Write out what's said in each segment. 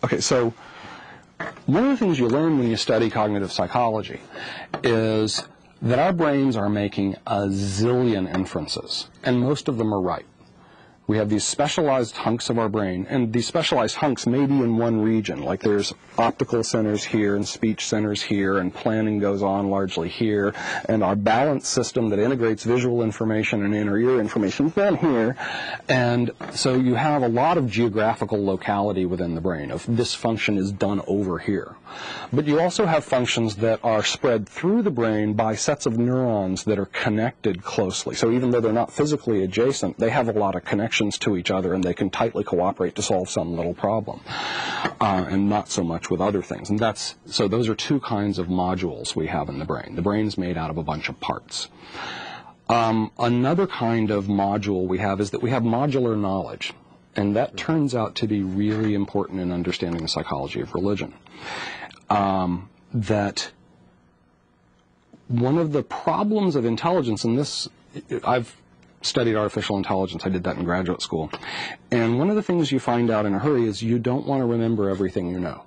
Okay, so one of the things you learn when you study cognitive psychology is that our brains are making a zillion inferences, and most of them are right. We have these specialized hunks of our brain, and these specialized hunks may be in one region, like there's optical centers here and speech centers here, and planning goes on largely here, and our balance system that integrates visual information and inner ear information is down here. And so you have a lot of geographical locality within the brain of this function is done over here. But you also have functions that are spread through the brain by sets of neurons that are connected closely. So even though they're not physically adjacent, they have a lot of connections to each other, and they can tightly cooperate to solve some little problem, and not so much with other things. And so those are two kinds of modules we have in the brain. The brain's made out of a bunch of parts. Another kind of module we have is that we have modular knowledge, and that turns out to be really important in understanding the psychology of religion. That one of the problems of intelligence, and this, I've studied artificial intelligence. I did that in graduate school. And one of the things you find out in a hurry is you don't want to remember everything you know.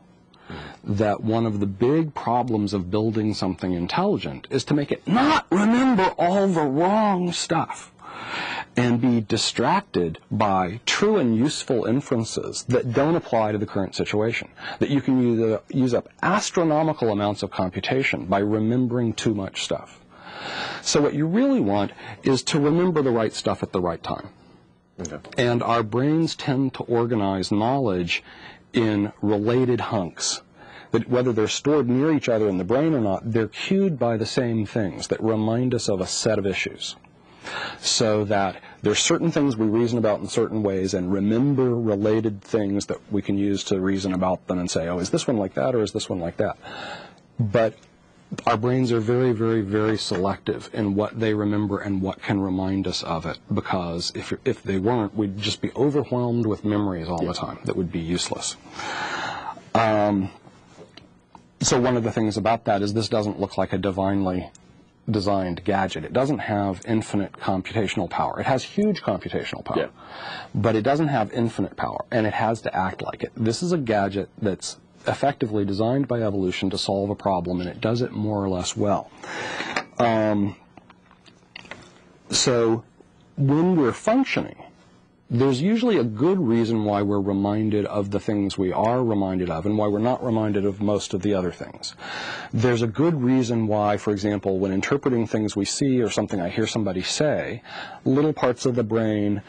That one of the big problems of building something intelligent is to make it not remember all the wrong stuff and be distracted by true and useful inferences that don't apply to the current situation. That you can use up astronomical amounts of computation by remembering too much stuff. So what you really want is to remember the right stuff at the right time. Okay. And our brains tend to organize knowledge in related hunks. That whether they're stored near each other in the brain or not, they're cued by the same things that remind us of a set of issues. So that there's certain things we reason about in certain ways and remember related things that we can use to reason about them and say, oh, is this one like that or is this one like that? But our brains are very, very, very selective in what they remember and what can remind us of it, because if they weren't, we'd just be overwhelmed with memories all the time that would be useless. So one of the things about that is this doesn't look like a divinely designed gadget. It doesn't have infinite computational power. It has huge computational power, but it doesn't have infinite power, and it has to act like it. This is a gadget that's effectively designed by evolution to solve a problem, and it does it more or less well. So when we're functioning, there's usually a good reason why we're reminded of the things we are reminded of and why we're not reminded of most of the other things. There's a good reason why, for example, when interpreting things we see or something I hear somebody say, little parts of the brain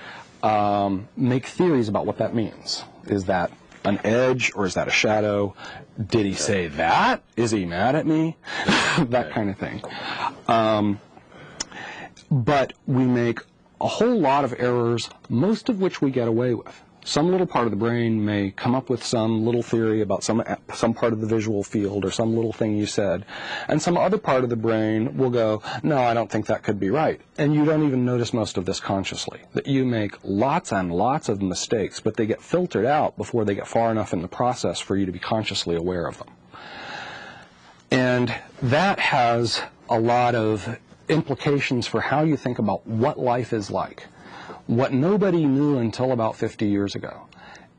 make theories about what that means. Is that an edge, or is that a shadow? Did he say that? Is he mad at me? That kind of thing. But we make a whole lot of errors, most of which we get away with. Some little part of the brain may come up with some little theory about some part of the visual field or some little thing you said, and some other part of the brain will go, no, I don't think that could be right. And you don't even notice most of this consciously, that you make lots and lots of mistakes, but they get filtered out before they get far enough in the process for you to be consciously aware of them. And that has a lot of implications for how you think about what life is like. What nobody knew until about 50 years ago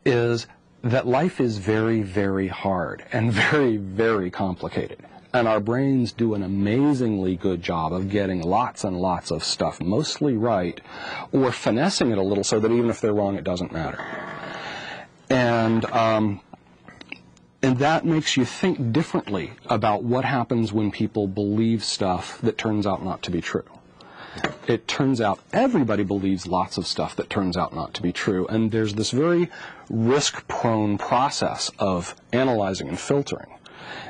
is that life is very, very hard and very, very complicated. And our brains do an amazingly good job of getting lots and lots of stuff mostly right, or finessing it a little so that even if they're wrong, it doesn't matter. And that makes you think differently about what happens when people believe stuff that turns out not to be true. It turns out everybody believes lots of stuff that turns out not to be true, and there's this very risk-prone process of analyzing and filtering.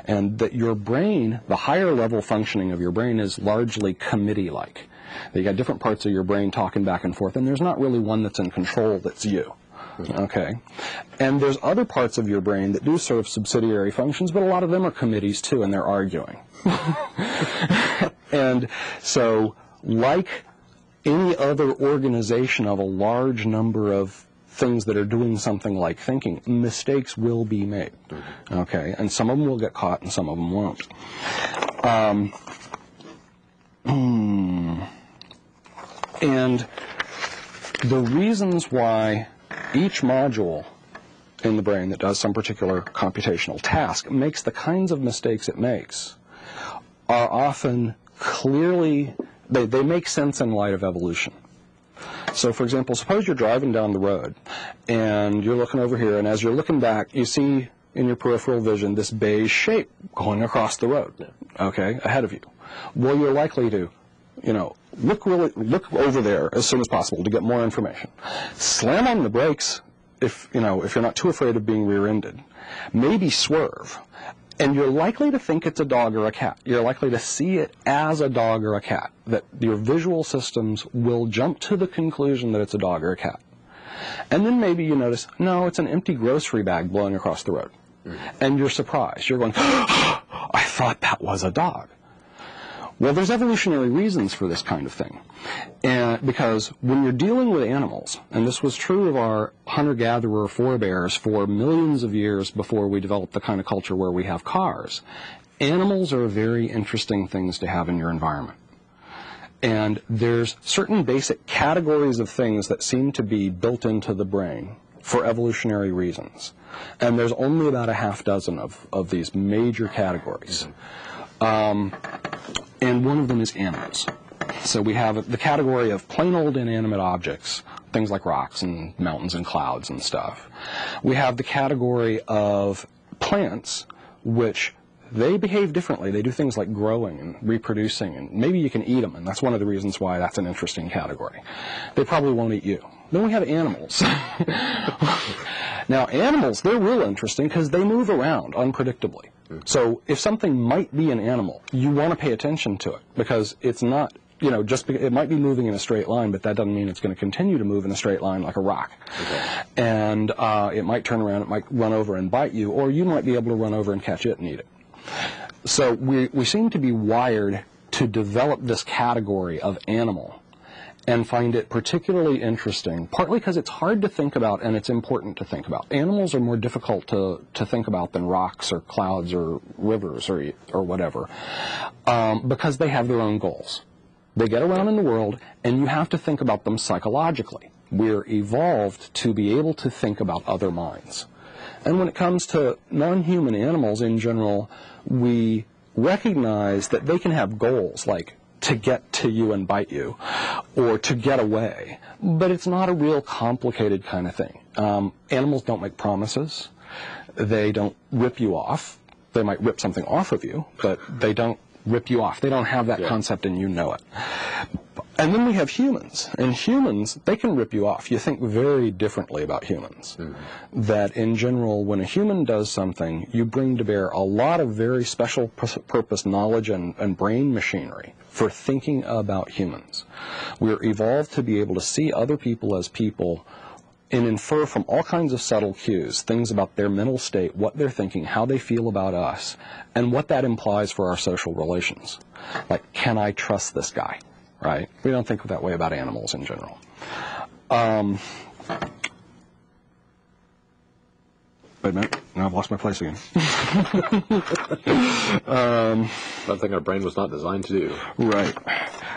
And that your brain, the higher level functioning of your brain, is largely committee-like. You got different parts of your brain talking back and forth, and there's not really one that's in control that's you. Okay? And there's other parts of your brain that do sort of subsidiary functions, but a lot of them are committees too, and they're arguing. And so, like any other organization of a large number of things that are doing something like thinking, mistakes will be made. Okay? And some of them will get caught and some of them won't. And the reasons why each module in the brain that does some particular computational task makes the kinds of mistakes it makes are often clearly, they make sense in light of evolution. So, for example, suppose you're driving down the road and you're looking over here, and as you're looking back, you see in your peripheral vision this beige shape going across the road, okay, ahead of you. Well, you're likely to, look over there as soon as possible to get more information. Slam on the brakes if you're not too afraid of being rear-ended. Maybe swerve. And you're likely to think it's a dog or a cat. You're likely to see it as a dog or a cat, that your visual systems will jump to the conclusion that it's a dog or a cat. And then maybe you notice, no, it's an empty grocery bag blowing across the road. And you're surprised. You're going, I thought that was a dog. Well, there's evolutionary reasons for this kind of thing. And because when you're dealing with animals, and this was true of our hunter-gatherer forebears for millions of years before we developed the kind of culture where we have cars, animals are very interesting things to have in your environment. And there's certain basic categories of things that seem to be built into the brain for evolutionary reasons. And there's only about a half dozen of these major categories. And one of them is animals. So we have the category of plain old inanimate objects, things like rocks and mountains and clouds and stuff. We have the category of plants, which they behave differently. They do things like growing and reproducing, and maybe you can eat them, and that's one of the reasons why that's an interesting category. They probably won't eat you. Then we have animals. Now, animals, they're real interesting because they move around unpredictably. So if something might be an animal, you want to pay attention to it because it's not, it might be moving in a straight line, but that doesn't mean it's going to continue to move in a straight line like a rock. Okay. And it might turn around, it might run over and bite you, or you might be able to run over and catch it and eat it. So we seem to be wired to develop this category of animal and find it particularly interesting, partly because it's hard to think about and it's important to think about. Animals are more difficult to think about than rocks or clouds or rivers or whatever, because they have their own goals. They get around in the world, and you have to think about them psychologically. We're evolved to be able to think about other minds. And when it comes to non-human animals in general, we recognize that they can have goals like to get to you and bite you, or to get away. But it's not a real complicated kind of thing. Animals don't make promises. They don't rip you off. They might rip something off of you, but they don't rip you off. They don't have that concept, and you know it. And then we have humans. And humans, they can rip you off. You think very differently about humans. Mm-hmm. That in general, when a human does something, you bring to bear a lot of very special purpose knowledge and brain machinery for thinking about humans. We're evolved to be able to see other people as people and infer from all kinds of subtle cues, things about their mental state, what they're thinking, how they feel about us, and what that implies for our social relations. Like, can I trust this guy? Right? We don't think that way about animals in general. Wait a minute. Now I've lost my place again. Something our brain was not designed to do. Right.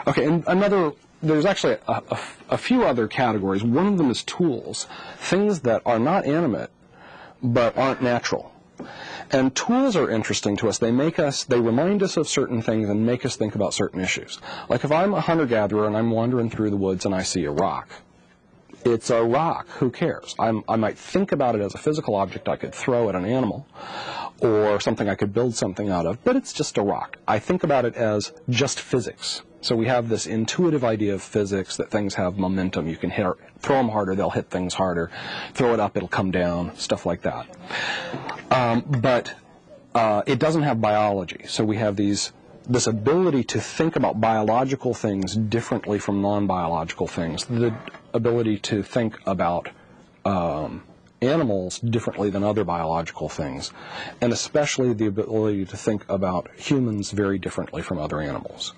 Okay, and there's actually a few other categories. One of them is tools, things that are not animate but aren't natural. And tools are interesting to us. They remind us of certain things and make us think about certain issues. Like if I'm a hunter-gatherer and I'm wandering through the woods and I see a rock, it's a rock. Who cares? I might think about it as a physical object I could throw at an animal or something I could build something out of, but it's just a rock. I think about it as just physics. So we have this intuitive idea of physics that things have momentum. You can throw them harder, they'll hit things harder. Throw it up, it'll come down, stuff like that. But it doesn't have biology. So we have this ability to think about biological things differently from non-biological things. The ability to think about animals differently than other biological things. And especially the ability to think about humans very differently from other animals.